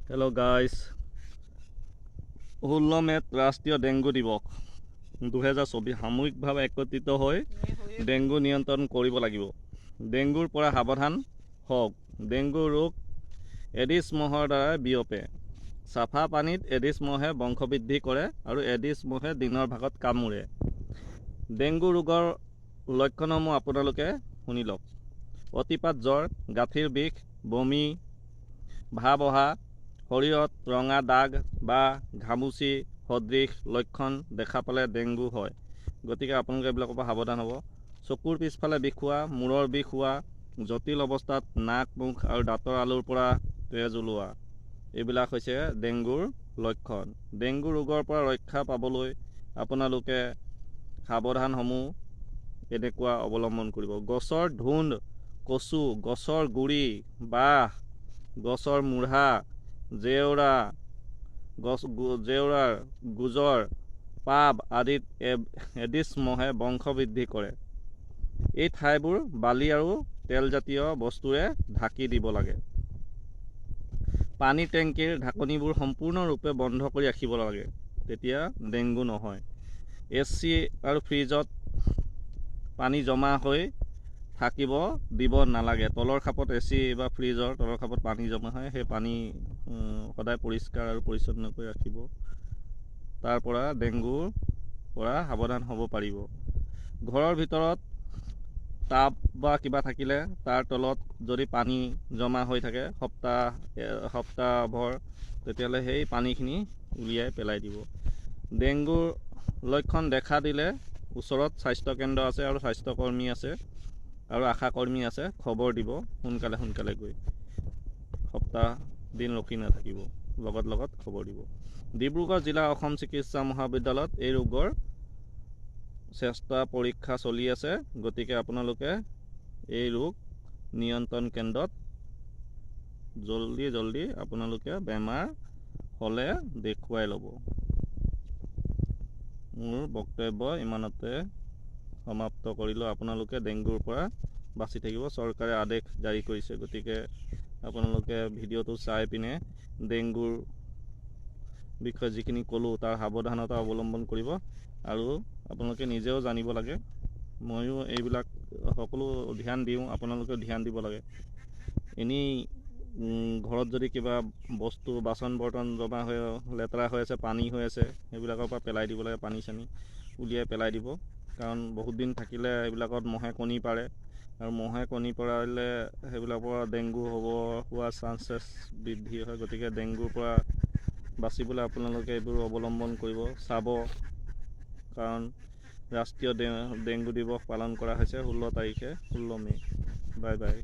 Hello' guys, 16 মে'ত ৰাষ্ট্ৰীয় dengue দিৱস 2024 সামূহিকভাৱে একত্ৰিত হৈ ডেংগু নিয়ন্ত্ৰণ কৰিব লাগিব। ডেংগুৰ পৰা সাৱধান হওক। ডেংগু ৰোগ এডিছ মহৰ দ্বাৰা বিয়পে। চাফা পানীত এডিছ মহে বংশবৃদ্ধি কৰে আৰু এডিছ মহে দিনৰ ভাগত কামোৰে। ডেংগু ৰোগৰ লক্ষণসমূহ আপোনালোকে শুনি লওক। অতিপাত জ্বৰ, গাঁঠিৰ বিষ, বমি, ভাৱ অহা, শৰীৰত ৰঙা দাগ বা ঘামুচি সদৃশ লক্ষণ দেখা পালে ডেংগু হয়। গতিকে আপোনালোকে এইবিলাকৰ পৰা সাৱধান হ'ব। চকুৰ পিছফালে বিষ হোৱা, মূৰৰ বিষ হোৱা, জটিল অৱস্থাত নাক, মুখ আৰু দাঁতৰ আলুৰ পৰা তেজ ওলোৱা, এইবিলাক হৈছে ডেংগুৰ লক্ষণ। ডেংগু ৰোগৰ পৰা ৰক্ষা পাবলৈ আপোনালোকে সাৱধানসমূহ এনেকুৱা অৱলম্বন কৰিব। গছৰ ধুন্দ, কচু, গছৰ গুৰি, বাঁহ, গছৰ মূঢ়া, জেওৰাৰ গোজৰ, পাব আদিত এডিছ মহে বংশবৃদ্ধি কৰে। এই ঠাইবোৰ বালি আৰু তেলজাতীয় বস্তুৰে ঢাকি দিব লাগে। পানী টেংকিৰ ঢাকনিবোৰ সম্পূৰ্ণৰূপে বন্ধ কৰি ৰাখিব লাগে, তেতিয়া ডেংগু নহয়। AC আৰু ফ্ৰিজত পানী জমা হৈ থাকিব দিব নালাগে। তলৰ খাপত AC বা ফ্ৰিজৰ তলৰ খাপত পানী জমা হয়, সেই পানী সদায় পৰিষ্কাৰ আৰু পৰিচ্ছন্ন কৰি ৰাখিব। তাৰ পৰা ডেংগুৰ পৰা সাৱধান হ'ব পাৰিব। ঘৰৰ ভিতৰত টাব বা কিবা থাকিলে তাৰ তলত যদি পানী জমা হৈ থাকে সপ্তাহভৰ, তেতিয়াহ'লে সেই পানীখিনি উলিয়াই পেলাই দিব। ডেংগুৰ লক্ষণ দেখা দিলে ওচৰত স্বাস্থ্যকেন্দ্ৰ আছে আৰু স্বাস্থ্যকৰ্মী আছে আৰু আশাকৰ্মী আছে, খবৰ দিব সোনকালে গৈ। সপ্তাহ দিন ৰখি নাথাকিব, লগত খবৰ দিব। ডিব্ৰুগড় জিলা অসম চিকিৎসা মহাবিদ্যালয়ত এই ৰোগৰ চেষ্টা পৰীক্ষা চলি আছে। গতিকে আপোনালোকে এই ৰোগ নিয়ন্ত্ৰণ কেন্দ্ৰত জলদি আপোনালোকে বেমাৰ হ'লে দেখুৱাই ল'ব। মোৰ বক্তব্য ইমানতে সমাপ্ত কৰিলোঁ। আপোনালোকে ডেংগুৰ পৰা বাচি থাকিব। চৰকাৰে আদেশ জাৰি কৰিছে, গতিকে আপোনালোকে ভিডিঅ'টো চাই পিনে ডেংগুৰ বিষয়ে যিখিনি ক'লোঁ তাৰ সাৱধানতা অৱলম্বন কৰিব আৰু আপোনালোকে নিজেও জানিব লাগে। ময়ো এইবিলাক সকলো ধ্যান দিওঁ, আপোনালোকেও ধ্যান দিব লাগে। এনেই ঘৰত যদি কিবা বস্তু বাচন বৰ্তন জমা হৈ লেতেৰা হৈ আছে, পানী হৈ আছে, সেইবিলাকৰ পৰা পেলাই দিব লাগে। পানী চানী উলিয়াই পেলাই দিব, কাৰণ বহুত দিন থাকিলে এইবিলাকত মহে কণী পাৰে আৰু মহে কণী পাৰিলে সেইবিলাকৰ পৰা ডেংগু হোৱা চান্সেছ বৃদ্ধি হয়। গতিকে ডেংগুৰ পৰা বাচিবলৈ আপোনালোকে এইবোৰ অৱলম্বন কৰিব, চাব, কাৰণ ৰাষ্ট্ৰীয় ডেংগু দিৱস পালন কৰা হৈছে 16 মে'। Bye bye.